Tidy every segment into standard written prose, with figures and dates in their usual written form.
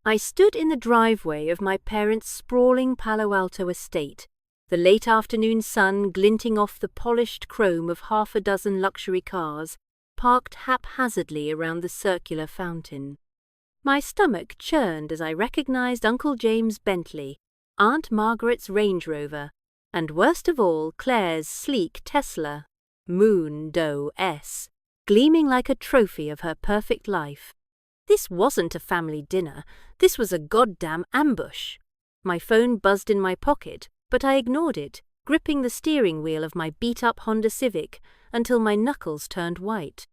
I stood in the driveway of my parents' sprawling Palo Alto estate, the late afternoon sun glinting off the polished chrome of half a dozen luxury cars parked haphazardly around the circular fountain. My stomach churned as I recognized Uncle James' Bentley, Aunt Margaret's Range Rover, and worst of all, Claire's sleek Tesla, Moon Doe S, gleaming like a trophy of her perfect life. This wasn't a family dinner, this was a goddamn ambush. My phone buzzed in my pocket, but I ignored it, gripping the steering wheel of my beat-up Honda Civic until my knuckles turned white.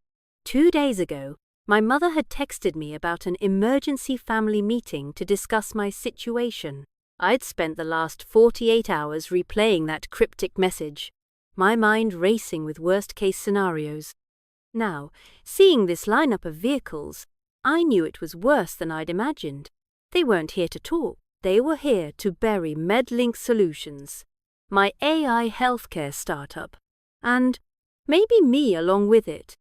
2 days ago, my mother had texted me about an emergency family meeting to discuss my situation. I'd spent the last 48 hours replaying that cryptic message, my mind racing with worst-case scenarios. Now, seeing this lineup of vehicles, I knew it was worse than I'd imagined. They weren't here to talk. They were here to bury MedLink Solutions, my AI healthcare startup, and maybe me along with it.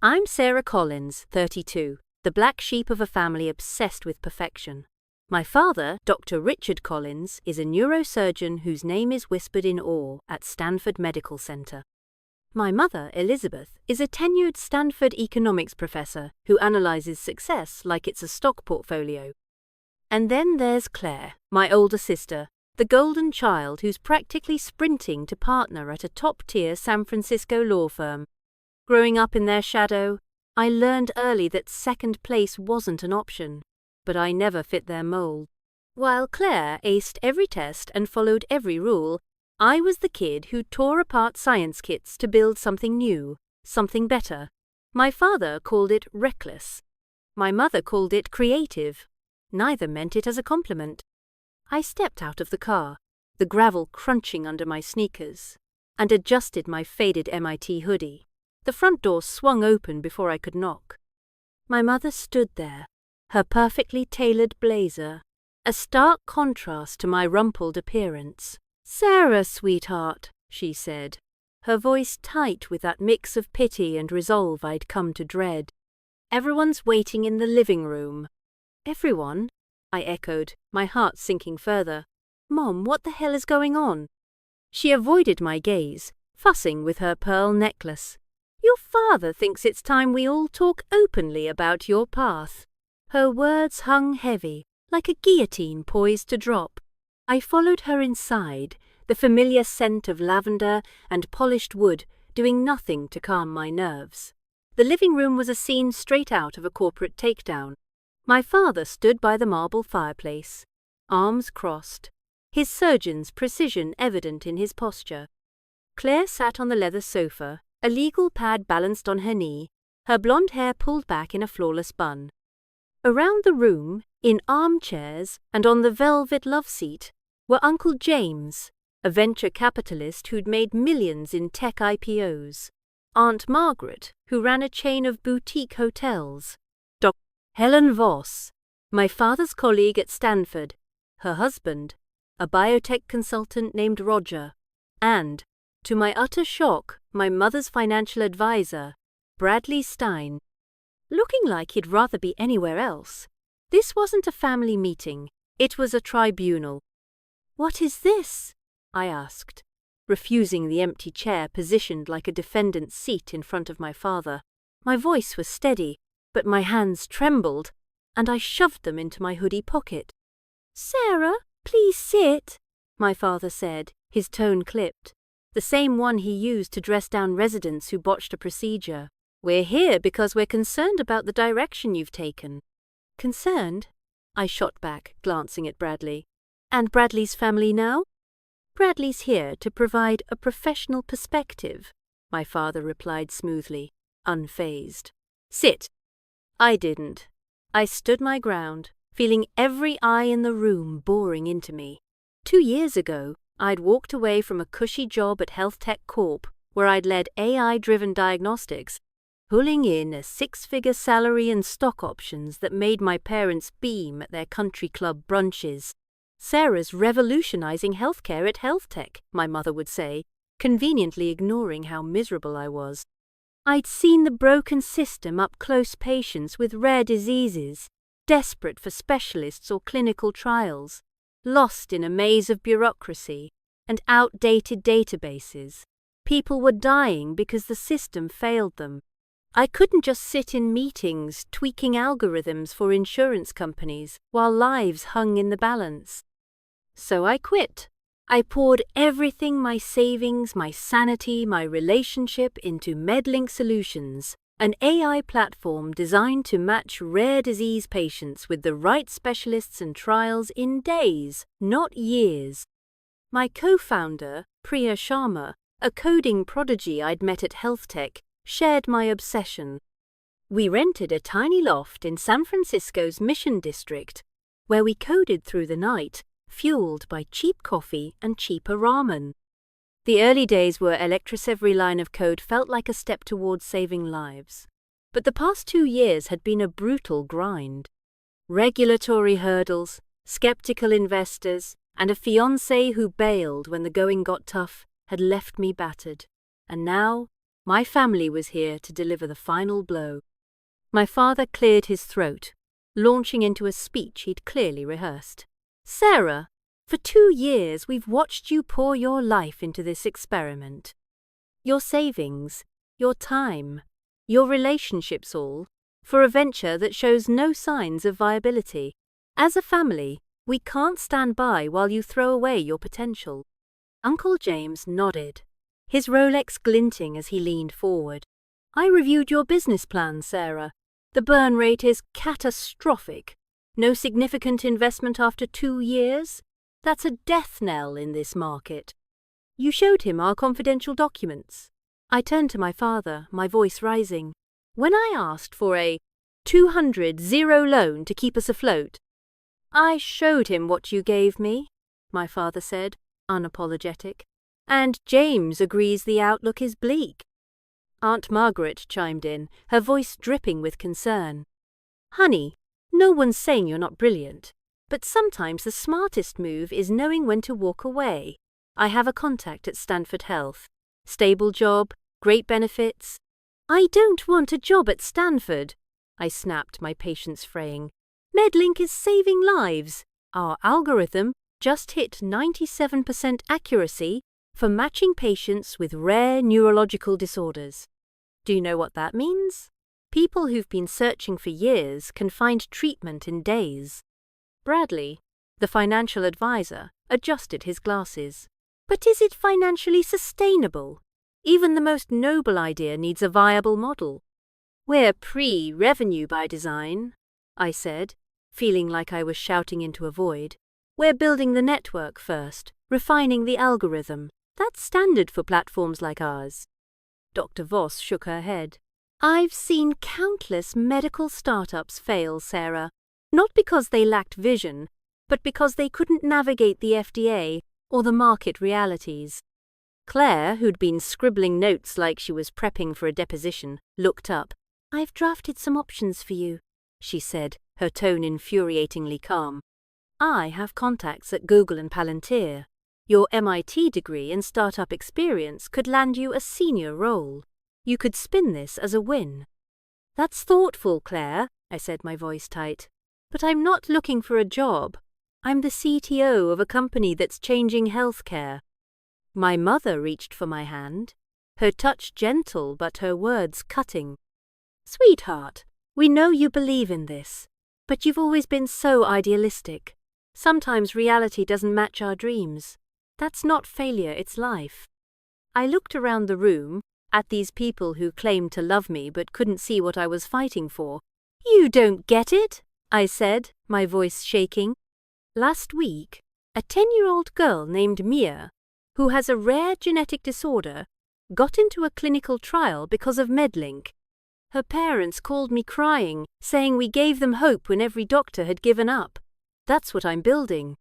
I'm Sarah Collins, 32, the black sheep of a family obsessed with perfection. My father, Dr. Richard Collins, is a neurosurgeon whose name is whispered in awe at Stanford Medical Center. My mother, Elizabeth, is a tenured Stanford economics professor who analyzes success like it's a stock portfolio. And then there's Claire, my older sister, the golden child who's practically sprinting to partner at a top-tier San Francisco law firm. Growing up in their shadow, I learned early that second place wasn't an option, but I never fit their mold. While Claire aced every test and followed every rule, I was the kid who tore apart science kits to build something new, something better. My father called it reckless. My mother called it creative. Neither meant it as a compliment. I stepped out of the car, the gravel crunching under my sneakers, and adjusted my faded MIT hoodie. The front door swung open before I could knock. My mother stood there, her perfectly tailored blazer, a stark contrast to my rumpled appearance. "Sarah, sweetheart," she said, her voice tight with that mix of pity and resolve I'd come to dread. "Everyone's waiting in the living room." "Everyone?" I echoed, my heart sinking further. "Mom, what the hell is going on?" She avoided my gaze, fussing with her pearl necklace. "Your father thinks it's time we all talk openly about your path." Her words hung heavy, like a guillotine poised to drop. I followed her inside, the familiar scent of lavender and polished wood doing nothing to calm my nerves. The living room was a scene straight out of a corporate takedown. My father stood by the marble fireplace, arms crossed, his surgeon's precision evident in his posture. Claire sat on the leather sofa, a legal pad balanced on her knee, her blonde hair pulled back in a flawless bun. Around the room, in armchairs and on the velvet love seat, were Uncle James, a venture capitalist who'd made millions in tech IPOs, Aunt Margaret, who ran a chain of boutique hotels, Dr. Helen Voss, my father's colleague at Stanford, her husband, a biotech consultant named Roger, and, to my utter shock, my mother's financial advisor, Bradley Stein. Looking like he'd rather be anywhere else. This wasn't a family meeting, it was a tribunal. "What is this?" I asked, refusing the empty chair positioned like a defendant's seat in front of my father. My voice was steady, but my hands trembled, and I shoved them into my hoodie pocket. "Sarah, please sit," my father said, his tone clipped, the same one he used to dress down residents who botched a procedure. "We're here because we're concerned about the direction you've taken." "Concerned?" I shot back, glancing at Bradley. "And Bradley's family now?" "Bradley's here to provide a professional perspective," my father replied smoothly, unfazed. "Sit." I didn't. I stood my ground, feeling every eye in the room boring into me. 2 years ago, I'd walked away from a cushy job at Health Tech Corp, where I'd led AI-driven diagnostics, pulling in a 6-figure salary and stock options that made my parents beam at their country club brunches. "Sarah's revolutionizing healthcare at Health Tech," my mother would say, conveniently ignoring how miserable I was. I'd seen the broken system up close patients with rare diseases, desperate for specialists or clinical trials, lost in a maze of bureaucracy and outdated databases. People were dying because the system failed them. I couldn't just sit in meetings tweaking algorithms for insurance companies while lives hung in the balance. So I quit. I poured everything, my savings, my sanity, my relationship into MedLink Solutions, an AI platform designed to match rare disease patients with the right specialists and trials in days, not years. My co-founder, Priya Sharma, a coding prodigy I'd met at HealthTech, shared my obsession. We rented a tiny loft in San Francisco's Mission District, where we coded through the night, fueled by cheap coffee and cheaper ramen. The early days where every line of code felt like a step towards saving lives. But the past 2 years had been a brutal grind. Regulatory hurdles, skeptical investors, and a fiancé who bailed when the going got tough had left me battered. And now, my family was here to deliver the final blow. My father cleared his throat, launching into a speech he'd clearly rehearsed. Sarah, for 2 years we've watched you pour your life into this experiment. Your savings, your time, your relationships all, for a venture that shows no signs of viability. As a family, we can't stand by while you throw away your potential. Uncle James nodded, his Rolex glinting as he leaned forward. I reviewed your business plan, Sarah. The burn rate is catastrophic. No significant investment after 2 years? That's a death knell in this market. You showed him our confidential documents. I turned to my father, my voice rising. When I asked for a 200-0 loan to keep us afloat, I showed him what you gave me, my father said, unapologetic. And James agrees the outlook is bleak. Aunt Margaret chimed in, her voice dripping with concern. Honey, no one's saying you're not brilliant, but sometimes the smartest move is knowing when to walk away. I have a contact at Stanford Health. Stable job, great benefits. I don't want a job at Stanford, I snapped, my patience fraying. MedLink is saving lives. Our algorithm just hit 97% accuracy for matching patients with rare neurological disorders. Do you know what that means? People who've been searching for years can find treatment in days. Bradley, the financial advisor, adjusted his glasses. But is it financially sustainable? Even the most noble idea needs a viable model. We're pre-revenue by design, I said, feeling like I was shouting into a void. We're building the network first, refining the algorithm. That's standard for platforms like ours. Dr. Voss shook her head. I've seen countless medical startups fail, Sarah, not because they lacked vision, but because they couldn't navigate the FDA or the market realities. Claire, who'd been scribbling notes like she was prepping for a deposition, looked up. I've drafted some options for you, she said, her tone infuriatingly calm. I have contacts at Google and Palantir. Your MIT degree and startup experience could land you a senior role. You could spin this as a win. That's thoughtful, Claire, I said, my voice tight. But I'm not looking for a job. I'm the CTO of a company that's changing healthcare. My mother reached for my hand, her touch gentle but her words cutting. Sweetheart, we know you believe in this, but you've always been so idealistic. Sometimes reality doesn't match our dreams. That's not failure, it's life. I looked around the room, at these people who claimed to love me but couldn't see what I was fighting for. You don't get it, I said, my voice shaking. Last week, a 10-year-old girl named Mia, who has a rare genetic disorder, got into a clinical trial because of MedLink. Her parents called me crying, saying we gave them hope when every doctor had given up. That's what I'm building.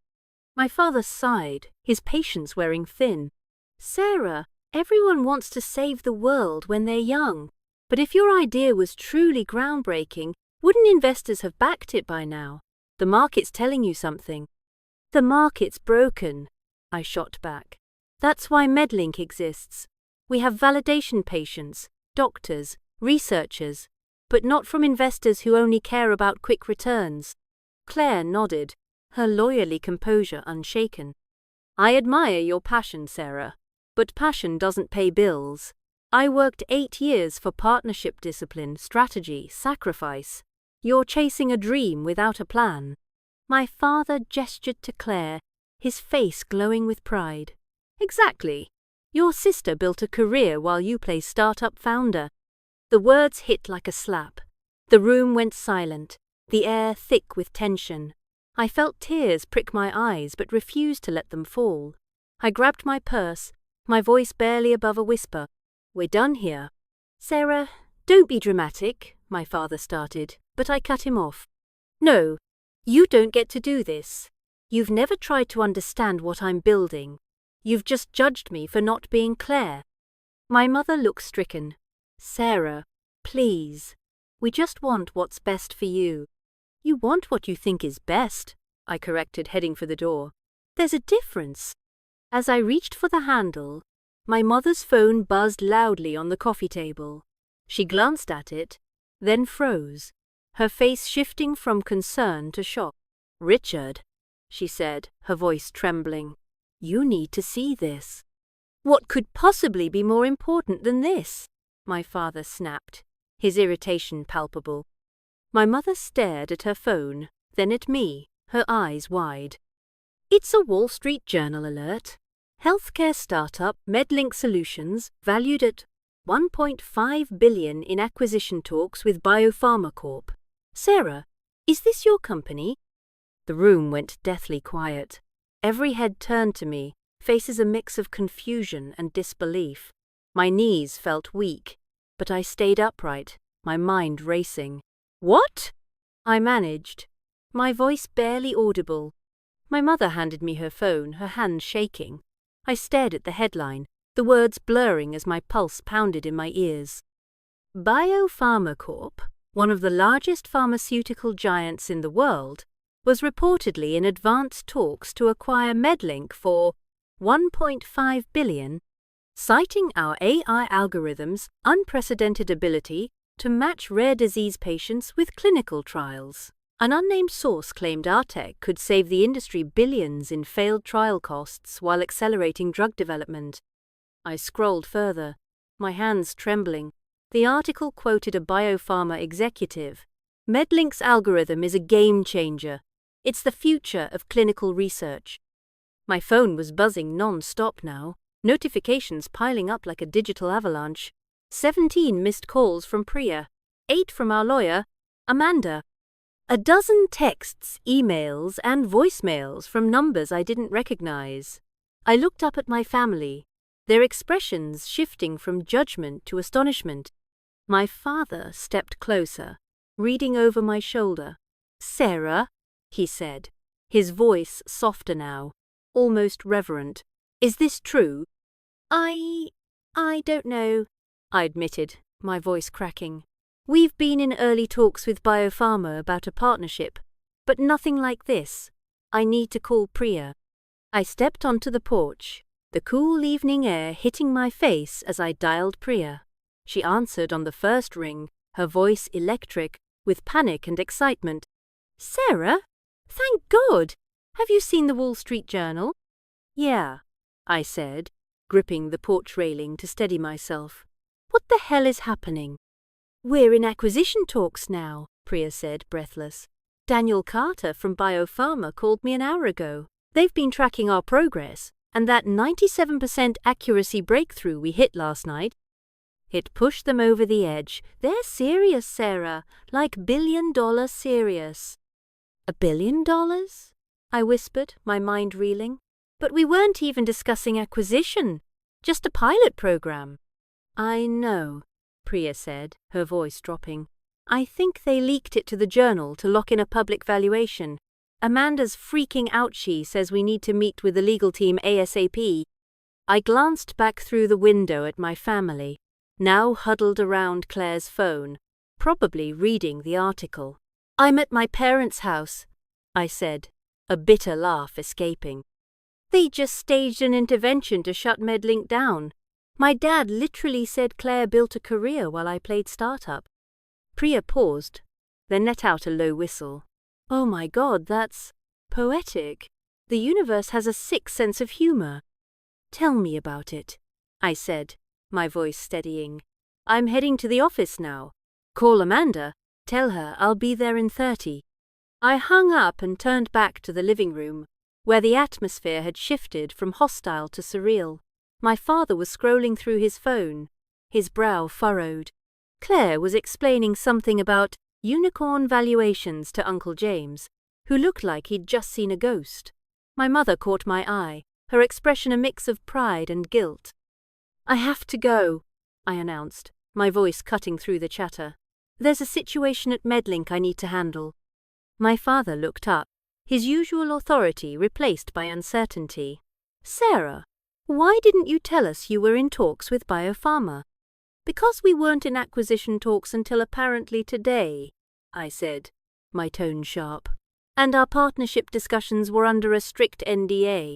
My father sighed, his patience wearing thin. Sarah, everyone wants to save the world when they're young. But if your idea was truly groundbreaking, wouldn't investors have backed it by now? The market's telling you something. The market's broken, I shot back. That's why MedLink exists. We have validation patients, doctors, researchers, but not from investors who only care about quick returns. Claire nodded, her lawyerly composure unshaken. I admire your passion, Sarah, but passion doesn't pay bills. I worked 8 years for partnership discipline, strategy, sacrifice. You're chasing a dream without a plan. My father gestured to Claire, his face glowing with pride. Exactly. Your sister built a career while you play startup founder. The words hit like a slap. The room went silent, the air thick with tension. I felt tears prick my eyes but refused to let them fall. I grabbed my purse, my voice barely above a whisper. We're done here. Sarah, don't be dramatic, my father started, but I cut him off. No, you don't get to do this. You've never tried to understand what I'm building. You've just judged me for not being Claire. My mother looked stricken. Sarah, please. We just want what's best for you. You want what you think is best, I corrected, heading for the door. There's a difference. As I reached for the handle, my mother's phone buzzed loudly on the coffee table. She glanced at it, then froze, her face shifting from concern to shock. Richard, she said, her voice trembling, you need to see this. What could possibly be more important than this? My father snapped, his irritation palpable. My mother stared at her phone, then at me, her eyes wide. It's a Wall Street Journal alert. Healthcare startup MedLink Solutions valued at $1.5 billion in acquisition talks with Biopharma Corp. Sarah, is this your company? The room went deathly quiet. Every head turned to me, faces a mix of confusion and disbelief. My knees felt weak, but I stayed upright, my mind racing. What? I managed, my voice barely audible. My mother handed me her phone, her hand shaking. I stared at the headline, the words blurring as my pulse pounded in my ears. Biopharma Corp, one of the largest pharmaceutical giants in the world, was reportedly in advanced talks to acquire MedLink for $1.5 billion, citing our AI algorithm's unprecedented ability to match rare disease patients with clinical trials. An unnamed source claimed our tech could save the industry billions in failed trial costs while accelerating drug development. I scrolled further, my hands trembling. The article quoted a biopharma executive. MedLink's algorithm is a game changer. It's the future of clinical research. My phone was buzzing non-stop now, notifications piling up like a digital avalanche. 17 missed calls from Priya, 8 from our lawyer, Amanda. A dozen texts, emails, and voicemails from numbers I didn't recognize. I looked up at my family, their expressions shifting from judgment to astonishment. My father stepped closer, reading over my shoulder. Sarah, he said, his voice softer now, almost reverent. Is this true? I don't know, I admitted, my voice cracking. We've been in early talks with Biopharma about a partnership, but nothing like this. I need to call Priya. I stepped onto the porch, the cool evening air hitting my face as I dialed Priya. She answered on the first ring, her voice electric, with panic and excitement. Sarah? Thank God! Have you seen the Wall Street Journal? Yeah, I said, gripping the porch railing to steady myself. What the hell is happening? We're in acquisition talks now, Priya said, breathless. Daniel Carter from Biopharma called me an hour ago. They've been tracking our progress, and that 97% accuracy breakthrough we hit last night. It pushed them over the edge. They're serious, Sarah, like billion-dollar serious. $1 billion? I whispered, my mind reeling. But we weren't even discussing acquisition, just a pilot program. I know, Priya said, her voice dropping. I think they leaked it to the journal to lock in a public valuation. Amanda's freaking out. She says we need to meet with the legal team ASAP. I glanced back through the window at my family, now huddled around Claire's phone, probably reading the article. I'm at my parents' house, I said, a bitter laugh escaping. They just staged an intervention to shut MedLink down. My dad literally said Claire built a career while I played startup. Priya paused, then let out a low whistle. Oh my God, that's poetic. The universe has a sick sense of humor. Tell me about it, I said, my voice steadying. I'm heading to the office now. Call Amanda. Tell her I'll be there in 30. I hung up and turned back to the living room, where the atmosphere had shifted from hostile to surreal. My father was scrolling through his phone, his brow furrowed. Claire was explaining something about unicorn valuations to Uncle James, who looked like he'd just seen a ghost. My mother caught my eye, her expression a mix of pride and guilt. I have to go, I announced, my voice cutting through the chatter. There's a situation at Medlink I need to handle. My father looked up, his usual authority replaced by uncertainty. Sarah, why didn't you tell us you were in talks with Biopharma? Because we weren't in acquisition talks until apparently today, I said, my tone sharp. And our partnership discussions were under a strict NDA.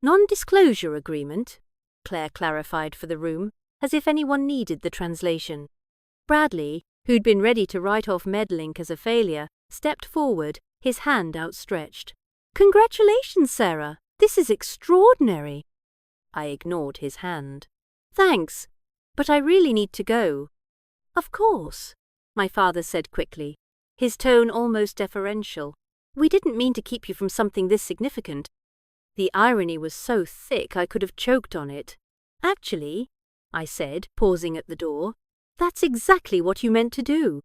Non-disclosure agreement, Claire clarified for the room, as if anyone needed the translation. Bradley, who'd been ready to write off Medlink as a failure, stepped forward, his hand outstretched. Congratulations, Sarah! This is extraordinary! I ignored his hand. Thanks, but I really need to go. Of course, my father said quickly, his tone almost deferential. We didn't mean to keep you from something this significant. The irony was so thick I could have choked on it. Actually, I said, pausing at the door, that's exactly what you meant to do.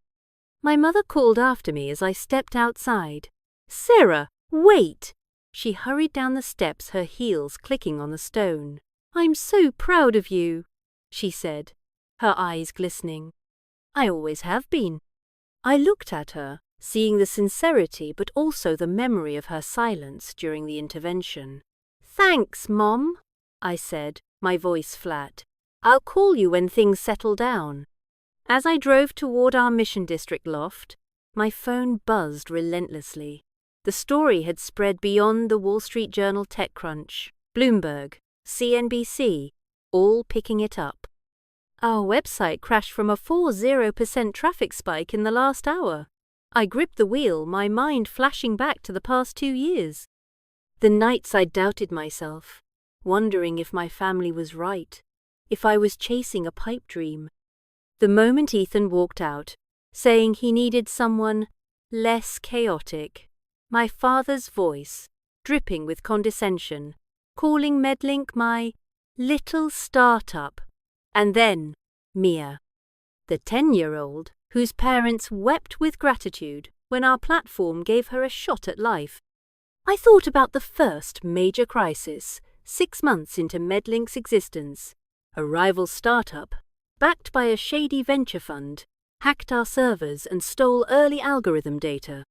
My mother called after me as I stepped outside. Sarah, wait! She hurried down the steps, her heels clicking on the stone. I'm so proud of you, she said, her eyes glistening. I always have been. I looked at her, seeing the sincerity but also the memory of her silence during the intervention. Thanks, Mom, I said, my voice flat. I'll call you when things settle down. As I drove toward our Mission District loft, my phone buzzed relentlessly. The story had spread beyond the Wall Street Journal TechCrunch, Bloomberg, CNBC, all picking it up. Our website crashed from a 40% traffic spike in the last hour. I gripped the wheel, my mind flashing back to the past 2 years. The nights I doubted myself, wondering if my family was right, if I was chasing a pipe dream. The moment Ethan walked out, saying he needed someone less chaotic, my father's voice, dripping with condescension, calling Medlink my little startup, and then Mia, the 10-year-old whose parents wept with gratitude when our platform gave her a shot at life. I thought about the first major crisis, 6 months into Medlink's existence. A rival startup, backed by a shady venture fund, hacked our servers and stole early algorithm data.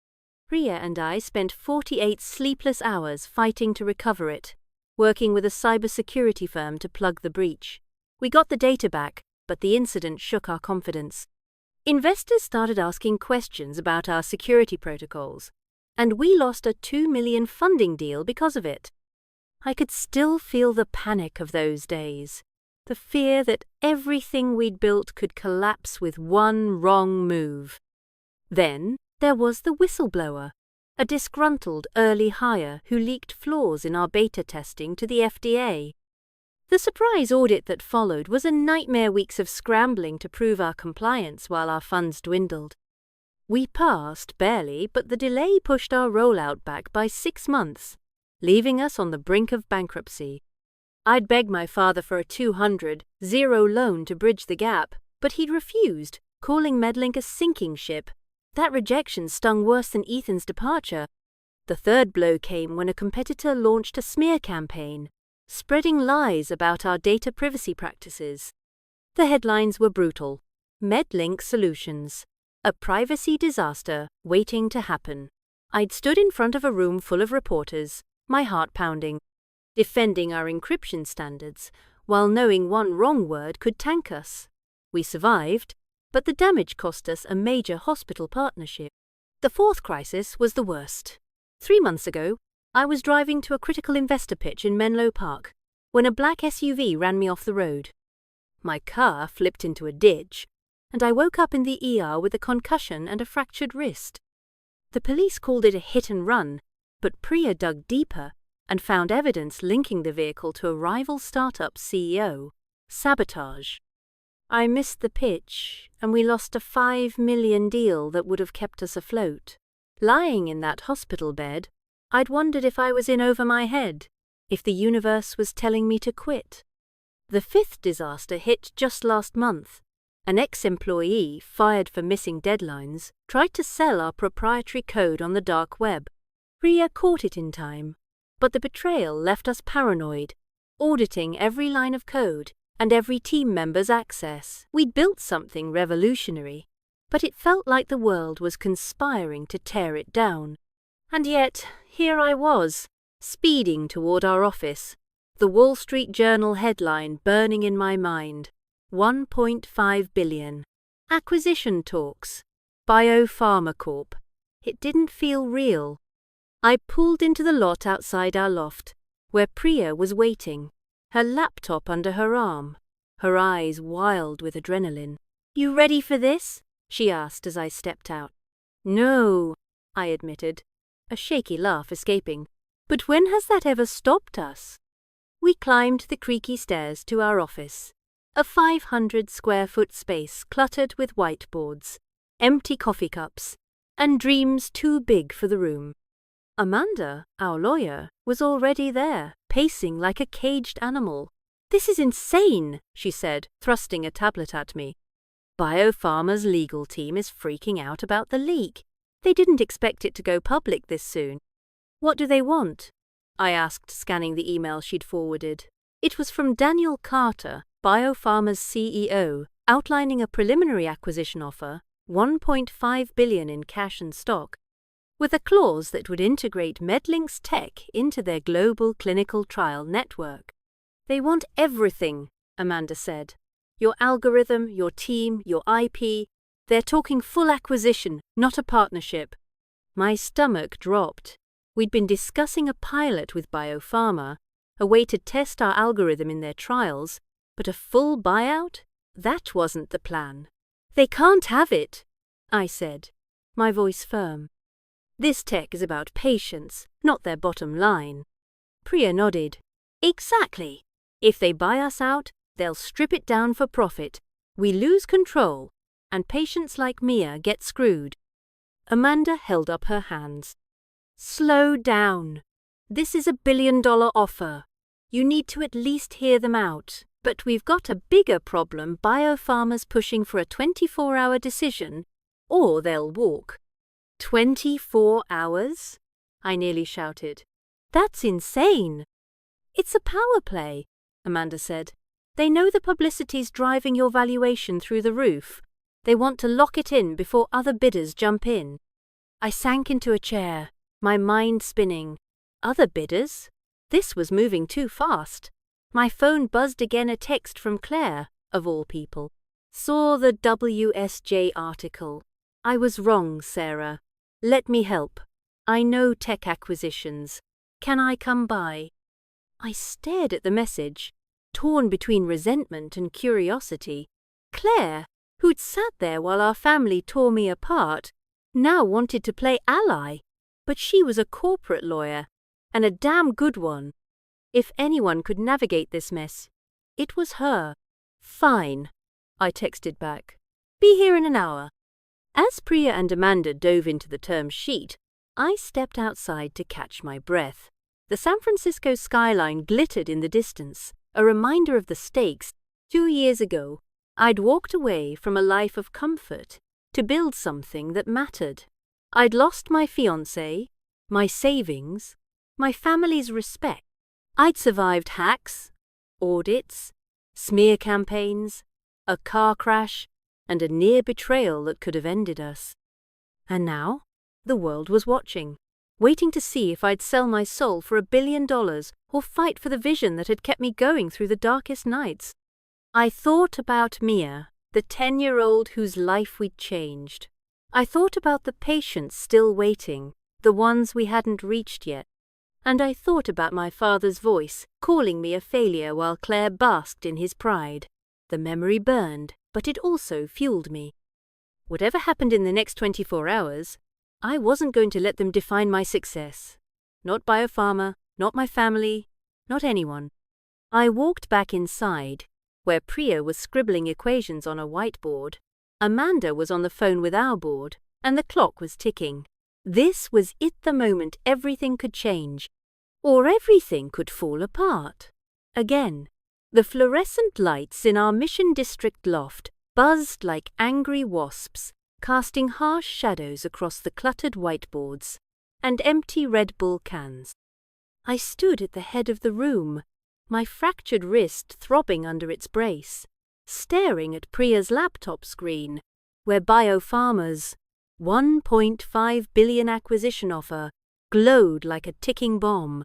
Priya and I spent 48 sleepless hours fighting to recover it, working with a cybersecurity firm to plug the breach. We got the data back, but the incident shook our confidence. Investors started asking questions about our security protocols, and we lost a $2 million funding deal because of it. I could still feel the panic of those days, the fear that everything we'd built could collapse with one wrong move. Then there was the whistleblower, a disgruntled early hire who leaked flaws in our beta testing to the FDA. The surprise audit that followed was a nightmare weeks of scrambling to prove our compliance while our funds dwindled. We passed, barely, but the delay pushed our rollout back by 6 months, leaving us on the brink of bankruptcy. I'd begged my father for a $200,000 loan to bridge the gap, but he'd refused, calling Medlink a sinking ship. That rejection stung worse than Ethan's departure. The third blow came when a competitor launched a smear campaign, spreading lies about our data privacy practices. The headlines were brutal. Medlink Solutions, a privacy disaster waiting to happen. I'd stood in front of a room full of reporters, my heart pounding, defending our encryption standards, while knowing one wrong word could tank us. We survived, but the damage cost us a major hospital partnership. The fourth crisis was the worst. 3 months ago, I was driving to a critical investor pitch in Menlo Park when a black SUV ran me off the road. My car flipped into a ditch, and I woke up in the ER with a concussion and a fractured wrist. The police called it a hit and run, but Priya dug deeper and found evidence linking the vehicle to a rival startup's CEO. Sabotage. I missed the pitch, and we lost a $5 million deal that would have kept us afloat. Lying in that hospital bed, I'd wondered if I was in over my head, if the universe was telling me to quit. The fifth disaster hit just last month. An ex-employee, fired for missing deadlines, tried to sell our proprietary code on the dark web. Priya caught it in time, but the betrayal left us paranoid, auditing every line of code and every team member's access. We'd built something revolutionary, but it felt like the world was conspiring to tear it down. And yet, here I was, speeding toward our office, the Wall Street Journal headline burning in my mind. 1.5 billion. Acquisition talks. Biopharma Corp. It didn't feel real. I pulled into the lot outside our loft, where Priya was waiting, her laptop under her arm, her eyes wild with adrenaline. "You ready for this?" she asked as I stepped out. "No," I admitted, a shaky laugh escaping. "But when has that ever stopped us?" We climbed the creaky stairs to our office, a 500-square-foot space cluttered with whiteboards, empty coffee cups, and dreams too big for the room. Amanda, our lawyer, was already there, pacing like a caged animal. "This is insane," she said, thrusting a tablet at me. "Biopharma's legal team is freaking out about the leak. They didn't expect it to go public this soon." "What do they want?" I asked, scanning the email she'd forwarded. It was from Daniel Carter, Biopharma's CEO, outlining a preliminary acquisition offer, $1.5 billion in cash and stock, with a clause that would integrate MedLink's tech into their global clinical trial network. "They want everything," Amanda said. "Your algorithm, your team, your IP. They're talking full acquisition, not a partnership." My stomach dropped. We'd been discussing a pilot with Biopharma, a way to test our algorithm in their trials, but a full buyout? That wasn't the plan. "They can't have it," I said, my voice firm. "This tech is about patients, not their bottom line." Priya nodded. "Exactly. If they buy us out, they'll strip it down for profit. We lose control, and patients like Mia get screwed." Amanda held up her hands. "Slow down. This is a billion-dollar offer. You need to at least hear them out. But we've got a bigger problem. Biopharma's pushing for a 24-hour decision, or they'll walk." 24 hours? I nearly shouted. "That's insane." "It's a power play," Amanda said. "They know the publicity's driving your valuation through the roof. They want to lock it in before other bidders jump in." I sank into a chair, my mind spinning. Other bidders? This was moving too fast. My phone buzzed again, a text from Claire, of all people. "Saw the WSJ article. I was wrong, Sarah. Let me help. I know tech acquisitions. Can I come by?" I stared at the message, torn between resentment and curiosity. Claire, who'd sat there while our family tore me apart, now wanted to play ally. But she was a corporate lawyer, and a damn good one. If anyone could navigate this mess, it was her. "Fine," I texted back. "Be here in an hour." As Priya and Amanda dove into the term sheet, I stepped outside to catch my breath. The San Francisco skyline glittered in the distance, a reminder of the stakes. 2 years ago, I'd walked away from a life of comfort to build something that mattered. I'd lost my fiancé, my savings, my family's respect. I'd survived hacks, audits, smear campaigns, a car crash, and a near betrayal that could have ended us. And now, the world was watching, waiting to see if I'd sell my soul for $1 billion or fight for the vision that had kept me going through the darkest nights. I thought about Mia, the 10-year-old whose life we'd changed. I thought about the patients still waiting, the ones we hadn't reached yet. And I thought about my father's voice, calling me a failure while Claire basked in his pride. The memory burned, but it also fueled me. Whatever happened in the next 24 hours, I wasn't going to let them define my success. Not Biopharma, not my family, not anyone. I walked back inside, where Priya was scribbling equations on a whiteboard. Amanda was on the phone with our board, and the clock was ticking. This was it, the moment everything could change, or everything could fall apart. Again, the fluorescent lights in our Mission District loft buzzed like angry wasps, casting harsh shadows across the cluttered whiteboards and empty Red Bull cans. I stood at the head of the room, my fractured wrist throbbing under its brace, staring at Priya's laptop screen, where Biopharma's $1.5 billion acquisition offer glowed like a ticking bomb.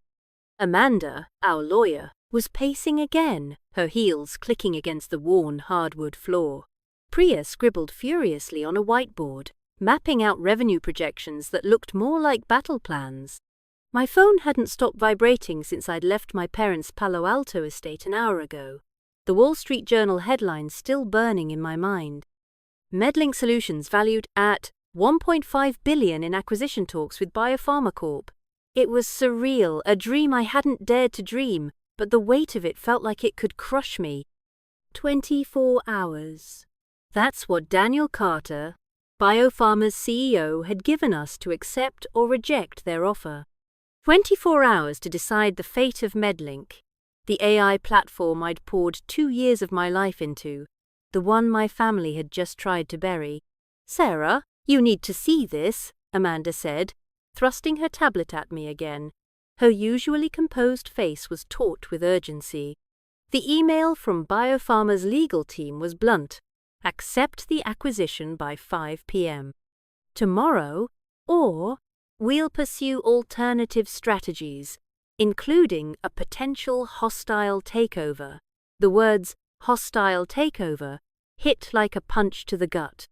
Amanda, our lawyer, was pacing again, her heels clicking against the worn hardwood floor. Priya scribbled furiously on a whiteboard, mapping out revenue projections that looked more like battle plans. My phone hadn't stopped vibrating since I'd left my parents' Palo Alto estate an hour ago, the Wall Street Journal headline still burning in my mind. MedLink Solutions valued at $1.5 billion in acquisition talks with Biopharma Corp. It was surreal, a dream I hadn't dared to dream, but the weight of it felt like it could crush me. 24 hours. That's what Daniel Carter, Biopharma's CEO, had given us to accept or reject their offer. 24 hours to decide the fate of MedLink, the AI platform I'd poured 2 years of my life into, the one my family had just tried to bury. "Sarah, you need to see this," Amanda said, thrusting her tablet at me again. Her usually composed face was taut with urgency. The email from Biopharma's legal team was blunt. Accept the acquisition by 5 p.m. tomorrow, or we'll pursue alternative strategies, including a potential hostile takeover. The words hostile takeover hit like a punch to the gut.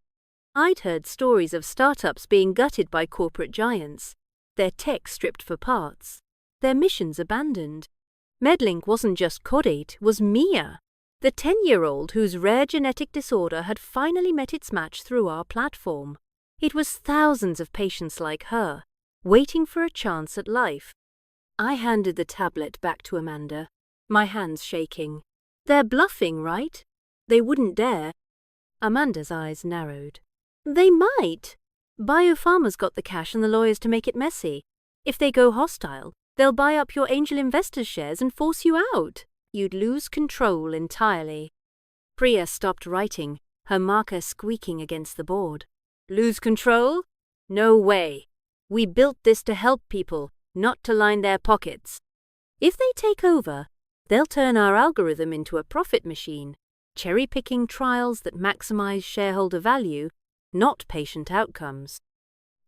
I'd heard stories of startups being gutted by corporate giants, their tech stripped for parts, their missions abandoned. MedLink wasn't just Codate, was Mia, the 10-year-old whose rare genetic disorder had finally met its match through our platform. It was thousands of patients like her, waiting for a chance at life. I handed the tablet back to Amanda, my hands shaking. "They're bluffing, right? They wouldn't dare." Amanda's eyes narrowed. "They might. Biopharma's got the cash and the lawyers to make it messy. If they go hostile, they'll buy up your angel investors' shares and force you out. You'd lose control entirely." Priya stopped writing, her marker squeaking against the board. "Lose control? No way. We built this to help people, not to line their pockets. If they take over, they'll turn our algorithm into a profit machine, cherry-picking trials that maximize shareholder value, not patient outcomes."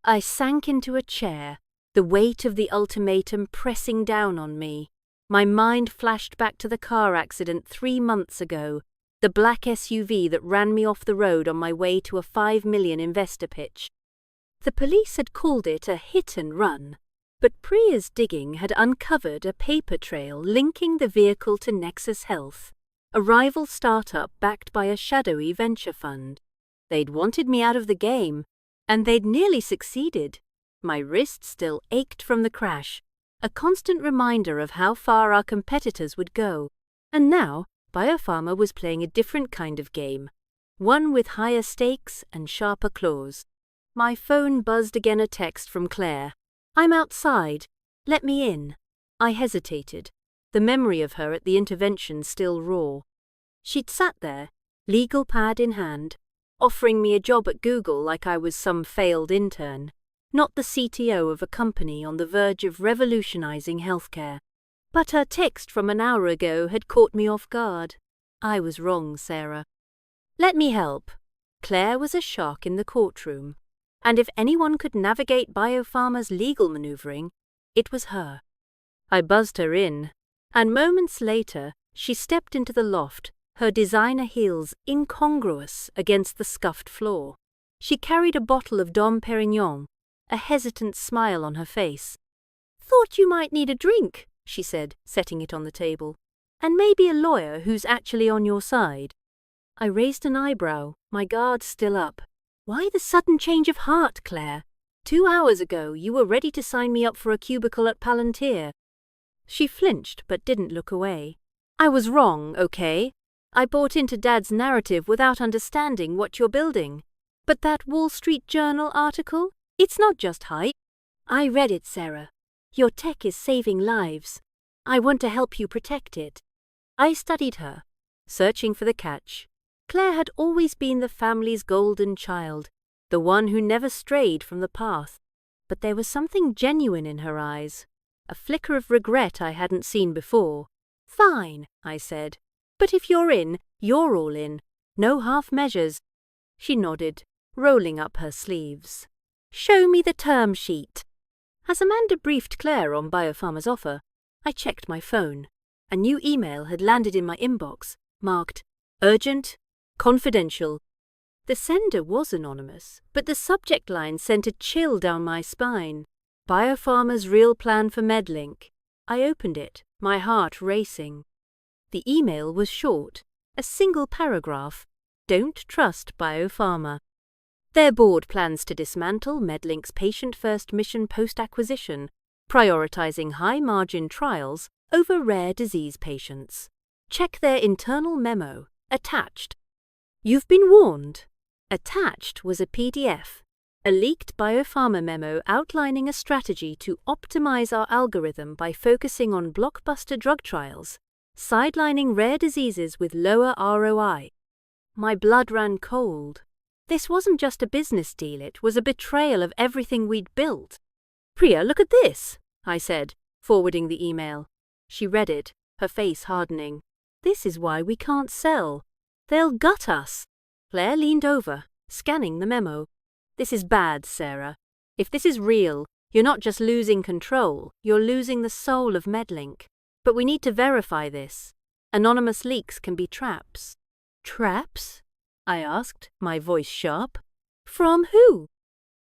I sank into a chair, the weight of the ultimatum pressing down on me. My mind flashed back to the car accident 3 months ago, the black SUV that ran me off the road on my way to a $5 million investor pitch. The police had called it a hit and run, but Priya's digging had uncovered a paper trail linking the vehicle to Nexus Health, a rival startup backed by a shadowy venture fund. They'd wanted me out of the game, and they'd nearly succeeded. My wrist still ached from the crash, a constant reminder of how far our competitors would go. And now, Biopharma was playing a different kind of game, one with higher stakes and sharper claws. My phone buzzed again, a text from Claire. "I'm outside. Let me in." I hesitated, the memory of her at the intervention still raw. She'd sat there, legal pad in hand, offering me a job at Google like I was some failed intern, not the CTO of a company on the verge of revolutionizing healthcare. But her text from an hour ago had caught me off guard. I was wrong, Sarah. "Let me help." Claire was a shark in the courtroom, and if anyone could navigate Biopharma's legal maneuvering, it was her. I buzzed her in, and moments later she stepped into the loft, her designer heels incongruous against the scuffed floor. She carried a bottle of Dom Perignon, a hesitant smile on her face. "Thought you might need a drink," she said, setting it on the table. "And maybe a lawyer who's actually on your side." I raised an eyebrow, my guard still up. "Why the sudden change of heart, Claire? 2 hours ago, you were ready to sign me up for a cubicle at Palantir. She flinched but didn't look away. I was wrong, okay? I bought into Dad's narrative without understanding what you're building. But that Wall Street Journal article? It's not just hype. I read it, Sarah. Your tech is saving lives. I want to help you protect it. I studied her, searching for the catch. Claire had always been the family's golden child, the one who never strayed from the path. But there was something genuine in her eyes, a flicker of regret I hadn't seen before. Fine, I said. But if you're in, you're all in. No half measures. She nodded, rolling up her sleeves. Show me the term sheet. As Amanda briefed Claire on Biopharma's offer, I checked my phone. A new email had landed in my inbox, marked Urgent, Confidential. The sender was anonymous, but the subject line sent a chill down my spine. Biopharma's real plan for Medlink. I opened it, my heart racing. The email was short, a single paragraph. Don't trust Biopharma. Their board plans to dismantle Medlink's patient-first mission post-acquisition, prioritizing high-margin trials over rare disease patients. Check their internal memo, attached. You've been warned. Attached was a PDF, a leaked Biopharma memo outlining a strategy to optimize our algorithm by focusing on blockbuster drug trials, sidelining rare diseases with lower ROI. My blood ran cold. This wasn't just a business deal, it was a betrayal of everything we'd built. Priya, look at this, I said, forwarding the email. She read it, her face hardening. This is why we can't sell. They'll gut us. Claire leaned over, scanning the memo. This is bad, Sarah. If this is real, you're not just losing control, you're losing the soul of Medlink. But we need to verify this. Anonymous leaks can be traps. Traps? I asked, my voice sharp. From who?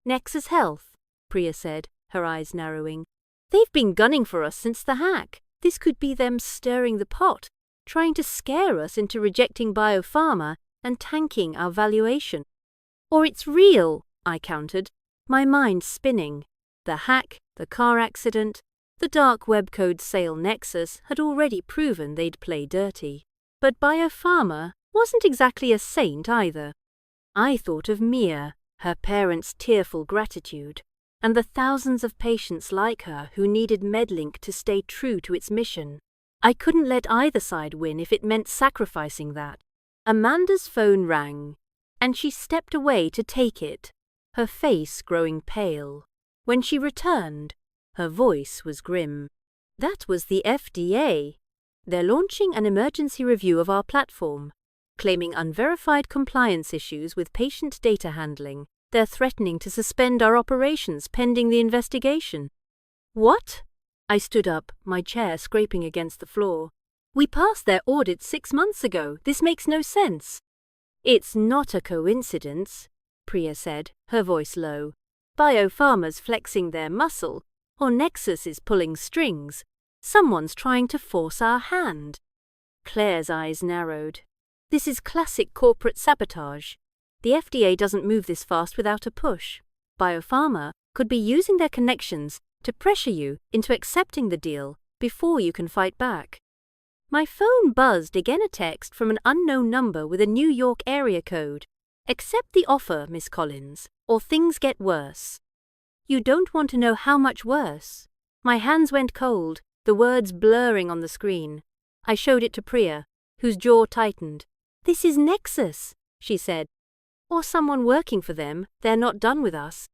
Nexus Health, Priya said, her eyes narrowing. They've been gunning for us since the hack. This could be them stirring the pot, trying to scare us into rejecting Biopharma and tanking our valuation. Or it's real, I countered, my mind spinning. The hack, the car accident, the dark web code sale nexus had already proven they'd play dirty. But Biopharma wasn't exactly a saint either. I thought of Mia, her parents' tearful gratitude, and the thousands of patients like her who needed Medlink to stay true to its mission. I couldn't let either side win if it meant sacrificing that. Amanda's phone rang, and she stepped away to take it, her face growing pale. When she returned, her voice was grim. That was the FDA. They're launching an emergency review of our platform, claiming unverified compliance issues with patient data handling. They're threatening to suspend our operations pending the investigation. What? I stood up, my chair scraping against the floor. We passed their audit 6 months ago. This makes no sense. It's not a coincidence, Priya said, her voice low. Biopharma's flexing their muscle, or Nexus is pulling strings. Someone's trying to force our hand. Claire's eyes narrowed. This is classic corporate sabotage. The FDA doesn't move this fast without a push. Biopharma could be using their connections to pressure you into accepting the deal before you can fight back. My phone buzzed again, a text from an unknown number with a New York area code. Accept the offer, Miss Collins, or things get worse. You don't want to know how much worse. My hands went cold, the words blurring on the screen. I showed it to Priya, whose jaw tightened. This is Nexus, she said. Or someone working for them. They're not done with us.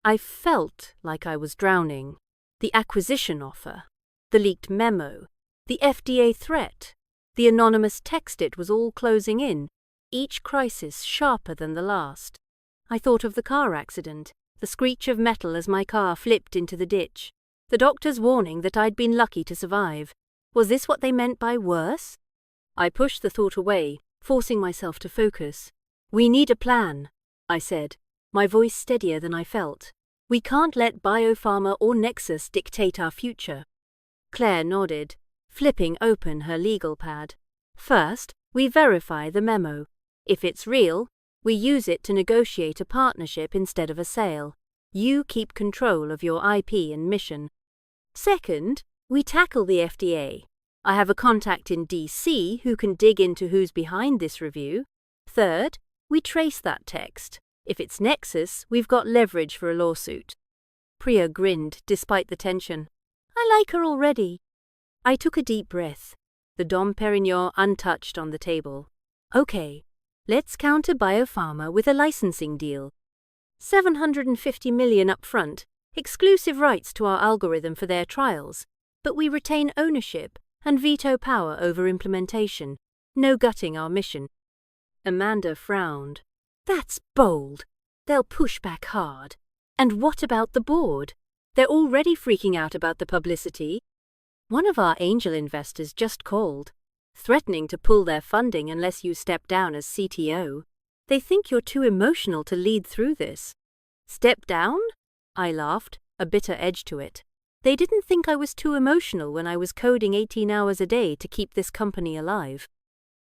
I felt like I was drowning. The acquisition offer, the leaked memo, the FDA threat, the anonymous text, it was all closing in, each crisis sharper than the last. I thought of the car accident, the screech of metal as my car flipped into the ditch, the doctor's warning that I'd been lucky to survive. Was this what they meant by worse? I pushed the thought away, forcing myself to focus. We need a plan, I said, my voice steadier than I felt. We can't let Biopharma or Nexus dictate our future. Claire nodded, flipping open her legal pad. First, we verify the memo. If it's real, we use it to negotiate a partnership instead of a sale. You keep control of your IP and mission. Second, we tackle the FDA. I have a contact in DC who can dig into who's behind this review. Third, we trace that text. If it's Nexus, we've got leverage for a lawsuit. Priya grinned despite the tension. I like her already. I took a deep breath, the Dom Perignon untouched on the table. Okay, let's counter Biopharma with a licensing deal. $750 million up front, exclusive rights to our algorithm for their trials, but we retain ownership and veto power over implementation, no gutting our mission. Amanda frowned. That's bold. They'll push back hard. And what about the board? They're already freaking out about the publicity. One of our angel investors just called, threatening to pull their funding unless you step down as CTO. They think you're too emotional to lead through this. Step down? I laughed, a bitter edge to it. They didn't think I was too emotional when I was coding 18 hours a day to keep this company alive.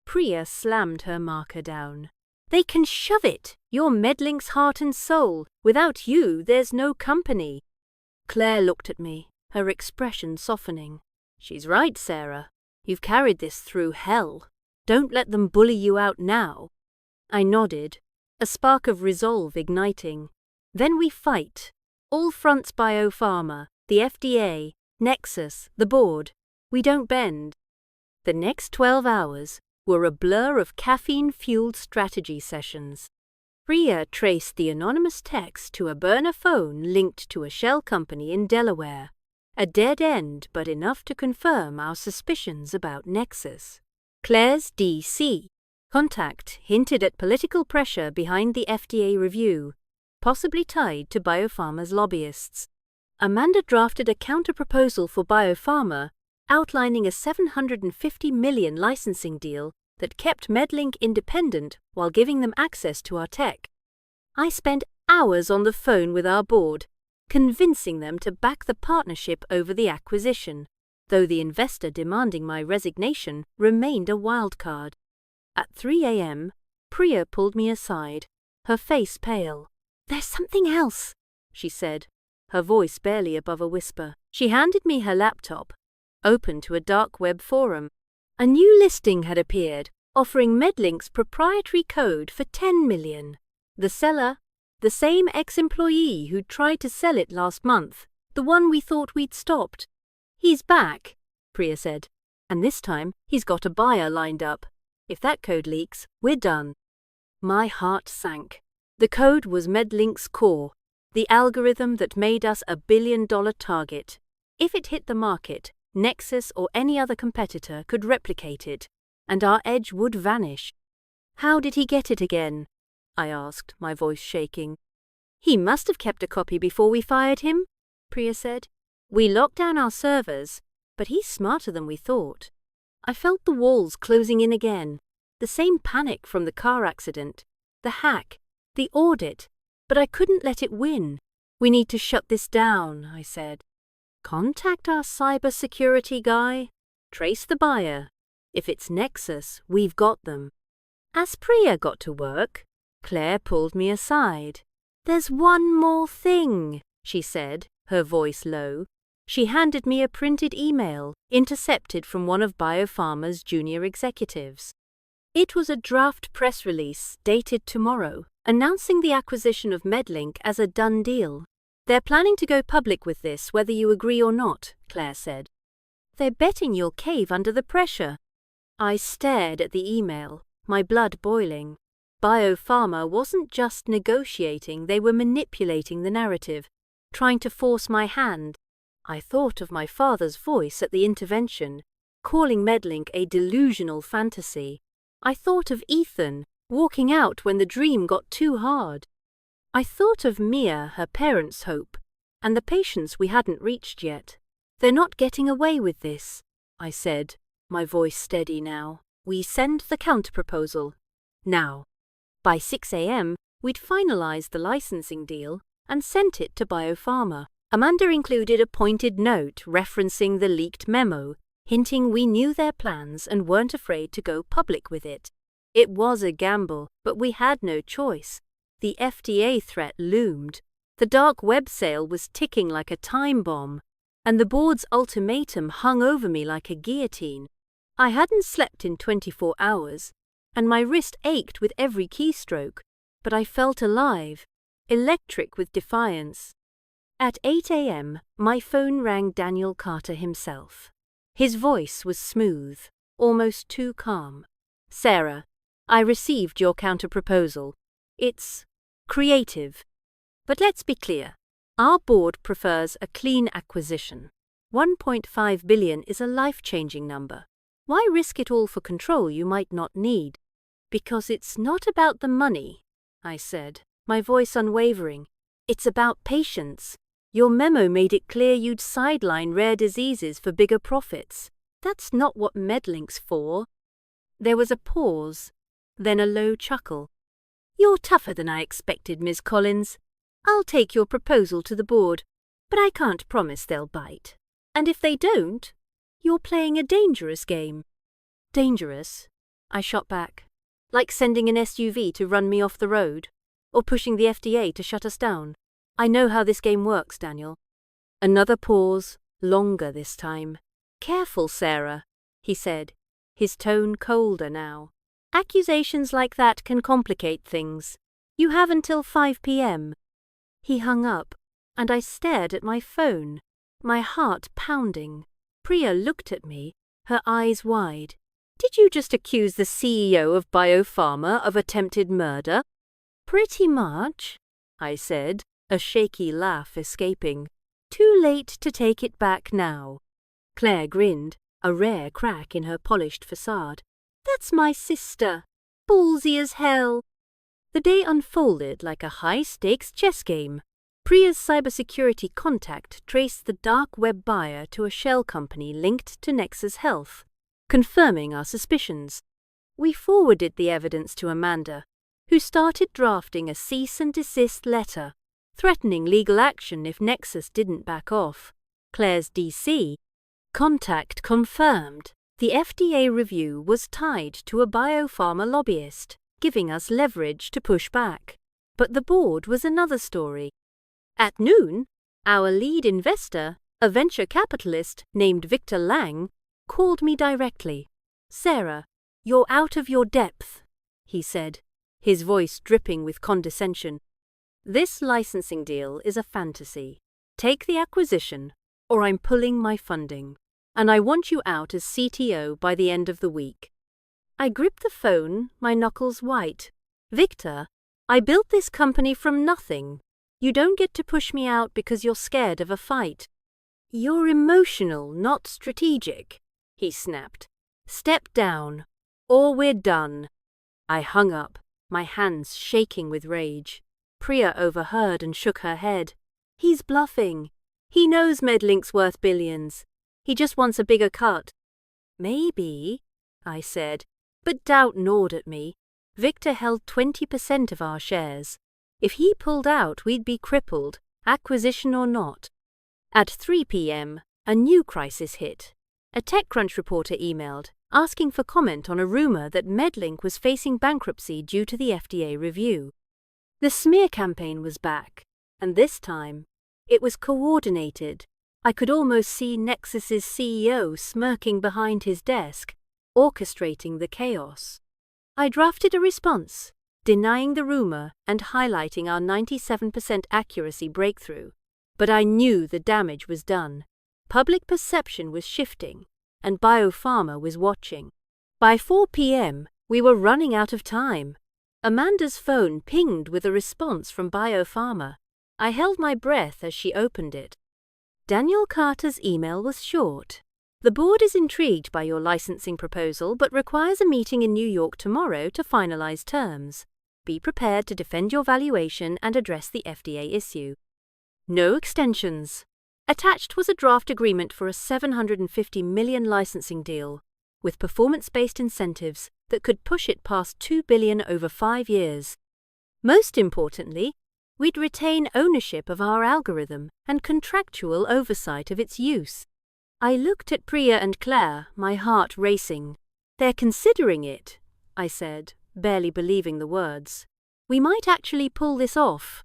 Priya slammed her marker down. They can shove it. You're Medlink's heart and soul. Without you, there's no company. Claire looked at me, her expression softening. She's right, Sarah. You've carried this through hell. Don't let them bully you out now. I nodded, a spark of resolve igniting. Then we fight. All fronts Biopharma, the FDA, Nexus, the board. We don't bend. The next 12 hours were a blur of caffeine-fueled strategy sessions. Priya traced the anonymous text to a burner phone linked to a shell company in Delaware. A dead end, but enough to confirm our suspicions about Nexus. Claire's DC contact hinted at political pressure behind the FDA review, possibly tied to Biopharma's lobbyists. Amanda drafted a counter-proposal for Biopharma, outlining a $750 million licensing deal that kept Medlink independent while giving them access to our tech. I spent hours on the phone with our board, convincing them to back the partnership over the acquisition, though the investor demanding my resignation remained a wild card. At 3 a.m., Priya pulled me aside, her face pale. "There's something else," she said, her voice barely above a whisper. She handed me her laptop, open to a dark web forum. A new listing had appeared, offering Medlink's proprietary code for $10 million. The seller, the same ex-employee who'd tried to sell it last month, the one we thought we'd stopped. "He's back," Priya said, "and this time he's got a buyer lined up. If that code leaks, we're done." My heart sank. The code was Medlink's core, the algorithm that made us a billion-dollar target. If it hit the market, Nexus or any other competitor could replicate it, and our edge would vanish. "How did he get it again?" I asked, my voice shaking. "He must have kept a copy before we fired him," Priya said. "We locked down our servers, but he's smarter than we thought." I felt the walls closing in again, the same panic from the car accident, the hack, the audit, but I couldn't let it win. "We need to shut this down," I said. "Contact our cybersecurity guy. Trace the buyer. If it's Nexus, we've got them." As Priya got to work, Claire pulled me aside. "There's one more thing," she said, her voice low. She handed me a printed email, intercepted from one of Biopharma's junior executives. It was a draft press release dated tomorrow, announcing the acquisition of Medlink as a done deal. "They're planning to go public with this, whether you agree or not," Claire said. "They're betting you'll cave under the pressure." I stared at the email, my blood boiling. Biopharma wasn't just negotiating, they were manipulating the narrative, trying to force my hand. I thought of my father's voice at the intervention, calling Medlink a delusional fantasy. I thought of Ethan, walking out when the dream got too hard. I thought of Mia, her parents' hope, and the patients we hadn't reached yet. "They're not getting away with this," I said, my voice steady now. "We send the counterproposal. Now." By 6 a.m., we'd finalized the licensing deal and sent it to Biopharma. Amanda included a pointed note referencing the leaked memo, hinting we knew their plans and weren't afraid to go public with it. It was a gamble, but we had no choice. The FDA threat loomed. The dark web sale was ticking like a time bomb, and the board's ultimatum hung over me like a guillotine. I hadn't slept in 24 hours, and my wrist ached with every keystroke, but I felt alive, electric with defiance. At 8 a.m., my phone rang Daniel Carter himself. His voice was smooth, almost too calm. "Sarah, I received your counter-proposal. It's creative. But let's be clear. Our board prefers a clean acquisition. 1.5 billion is a life-changing number. Why risk it all for control you might not need?" "Because it's not about the money," I said, my voice unwavering. "It's about patience. Your memo made it clear you'd sideline rare diseases for bigger profits. That's not what Medlink's for." There was a pause, then a low chuckle. "You're tougher than I expected, Ms. Collins. I'll take your proposal to the board, but I can't promise they'll bite. And if they don't, you're playing a dangerous game." "Dangerous?" I shot back. "Like sending an SUV to run me off the road? Or pushing the FDA to shut us down? I know how this game works, Daniel." Another pause, longer this time. "Careful, Sarah," he said, his tone colder now. "Accusations like that can complicate things. You have until 5 p.m. He hung up, and I stared at my phone, my heart pounding. Priya looked at me, her eyes wide. "Did you just accuse the CEO of Biopharma of attempted murder?" "Pretty much," I said, a shaky laugh escaping. "Too late to take it back now." Claire grinned, a rare crack in her polished facade. "That's my sister. Ballsy as hell." The day unfolded like a high-stakes chess game. Priya's cybersecurity contact traced the dark web buyer to a shell company linked to Nexus Health, confirming our suspicions. We forwarded the evidence to Amanda, who started drafting a cease and desist letter, threatening legal action if Nexus didn't back off. Claire's DC. Contact confirmed. The FDA review was tied to a biopharma lobbyist, giving us leverage to push back. But the board was another story. At noon, our lead investor, a venture capitalist named Victor Lang, called me directly. "Sarah, you're out of your depth," he said, his voice dripping with condescension. "This licensing deal is a fantasy. Take the acquisition, or I'm pulling my funding. And I want you out as CTO by the end of the week." I gripped the phone, my knuckles white. "Victor, I built this company from nothing. You don't get to push me out because you're scared of a fight." "You're emotional, not strategic," he snapped. "Step down, or we're done." I hung up, my hands shaking with rage. Priya overheard and shook her head. "He's bluffing. He knows Medlink's worth billions. He just wants a bigger cut." "Maybe," I said, but doubt gnawed at me. Victor held 20% of our shares. If he pulled out, we'd be crippled, acquisition or not. At 3 p.m., a new crisis hit. A TechCrunch reporter emailed, asking for comment on a rumor that Medlink was facing bankruptcy due to the FDA review. The smear campaign was back, and this time, it was coordinated. I could almost see Nexus's CEO smirking behind his desk, orchestrating the chaos. I drafted a response, denying the rumor and highlighting our 97% accuracy breakthrough. But I knew the damage was done. Public perception was shifting, and Biopharma was watching. By 4 p.m., we were running out of time. Amanda's phone pinged with a response from Biopharma. I held my breath as she opened it. Daniel Carter's email was short. "The board is intrigued by your licensing proposal but requires a meeting in New York tomorrow to finalize terms. Be prepared to defend your valuation and address the FDA issue. No extensions." Attached was a draft agreement for a $750 million licensing deal, with performance-based incentives that could push it past $2 billion over 5 years. Most importantly, we'd retain ownership of our algorithm and contractual oversight of its use. I looked at Priya and Claire, my heart racing. "They're considering it," I said, barely believing the words. "We might actually pull this off."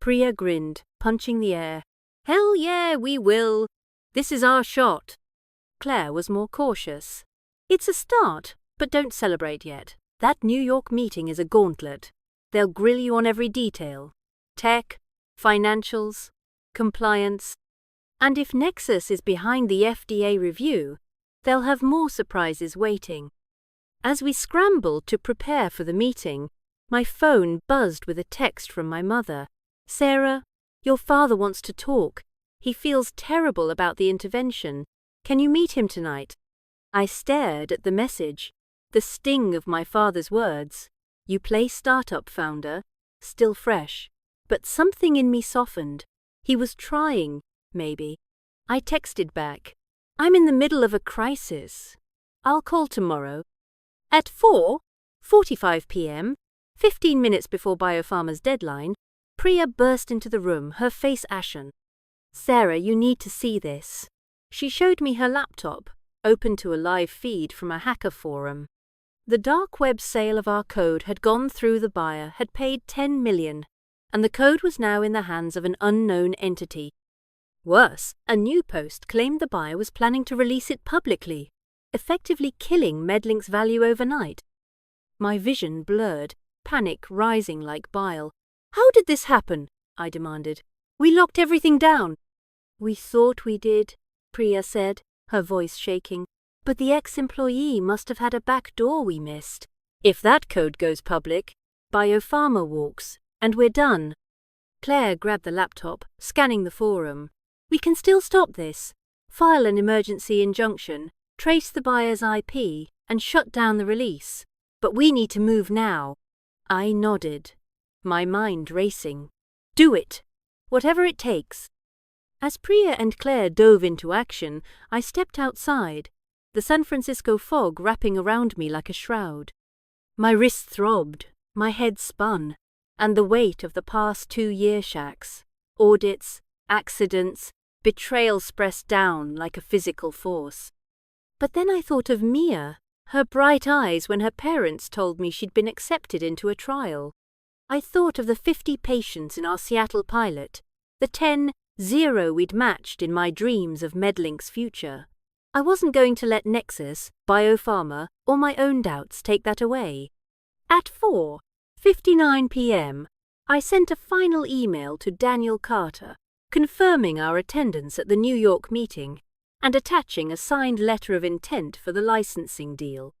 Priya grinned, punching the air. Hell yeah, we will. This is our shot. Claire was more cautious. It's a start, but don't celebrate yet. That New York meeting is a gauntlet. They'll grill you on every detail. Tech, financials, compliance. And if Nexus is behind the FDA review, they'll have more surprises waiting. As we scrambled to prepare for the meeting, my phone buzzed with a text from my mother. Sarah, your father wants to talk. He feels terrible about the intervention. Can you meet him tonight? I stared at the message, the sting of my father's words. You play startup founder, still fresh. But something in me softened. He was trying, maybe. I texted back. I'm in the middle of a crisis. I'll call tomorrow. At 4:45 p.m., 15 minutes before Biopharma's deadline, Priya burst into the room, her face ashen. Sarah, you need to see this. She showed me her laptop, open to a live feed from a hacker forum. The dark web sale of our code had gone through. The buyer had paid $10 million, and the code was now in the hands of an unknown entity. Worse, a new post claimed the buyer was planning to release it publicly, effectively killing Medlink's value overnight. My vision blurred, panic rising like bile. How did this happen? I demanded. We locked everything down. We thought we did, Priya said, her voice shaking. But the ex-employee must have had a back door we missed. If that code goes public, Biopharma walks, and we're done. Claire grabbed the laptop, scanning the forum. We can still stop this. File an emergency injunction, trace the buyer's IP, and shut down the release. But we need to move now. I nodded, my mind racing. Do it. Whatever it takes. As Priya and Claire dove into action, I stepped outside, the San Francisco fog wrapping around me like a shroud. My wrists throbbed, my head spun, and the weight of the past 2-year shacks, audits, accidents, betrayals pressed down like a physical force. But then I thought of Mia, her bright eyes when her parents told me she'd been accepted into a trial. I thought of the 50 patients in our Seattle pilot, the 10-0 we'd matched in my dreams of Medlink's future. I wasn't going to let Nexus, Biopharma, or my own doubts take that away. At 4:59 p.m., I sent a final email to Daniel Carter, confirming our attendance at the New York meeting and attaching a signed letter of intent for the licensing deal.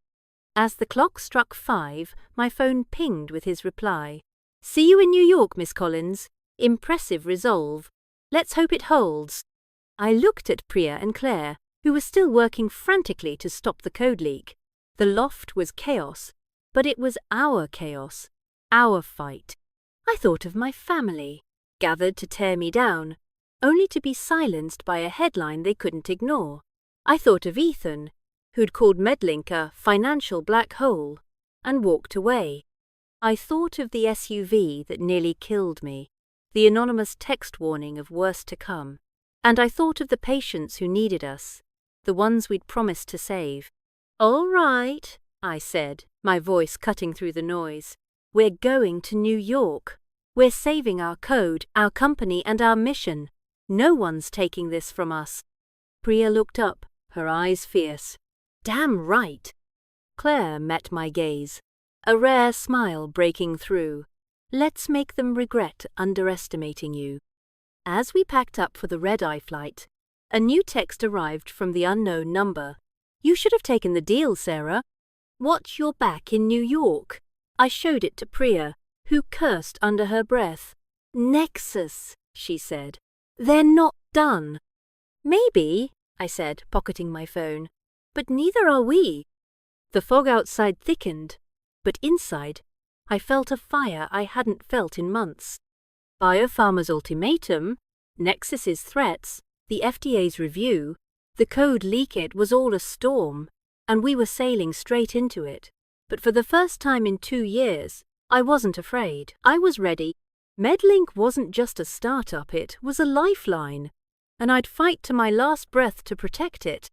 As the clock struck 5, my phone pinged with his reply. See you in New York, Miss Collins. Impressive resolve. Let's hope it holds. I looked at Priya and Claire, who were still working frantically to stop the code leak. The loft was chaos, but it was our chaos, our fight. I thought of my family, gathered to tear me down, only to be silenced by a headline they couldn't ignore. I thought of Ethan, who'd called Medlink a financial black hole, and walked away. I thought of the SUV that nearly killed me, the anonymous text warning of worse to come, and I thought of the patients who needed us, the ones we'd promised to save. All right, I said, my voice cutting through the noise. We're going to New York. We're saving our code, our company, and our mission. No one's taking this from us. Priya looked up, her eyes fierce. Damn right. Claire met my gaze, a rare smile breaking through. Let's make them regret underestimating you. As we packed up for the red-eye flight, a new text arrived from the unknown number. You should have taken the deal, Sarah. Watch your back in New York. I showed it to Priya, who cursed under her breath. Nexus, she said. They're not done. Maybe, I said, pocketing my phone. But neither are we. The fog outside thickened, but inside, I felt a fire I hadn't felt in months. Biopharma's ultimatum, Nexus's threats, the FDA's review, the code leak, it was all a storm, and we were sailing straight into it. But for the first time in 2 years, I wasn't afraid. I was ready. Medlink wasn't just a startup, it was a lifeline, and I'd fight to my last breath to protect it.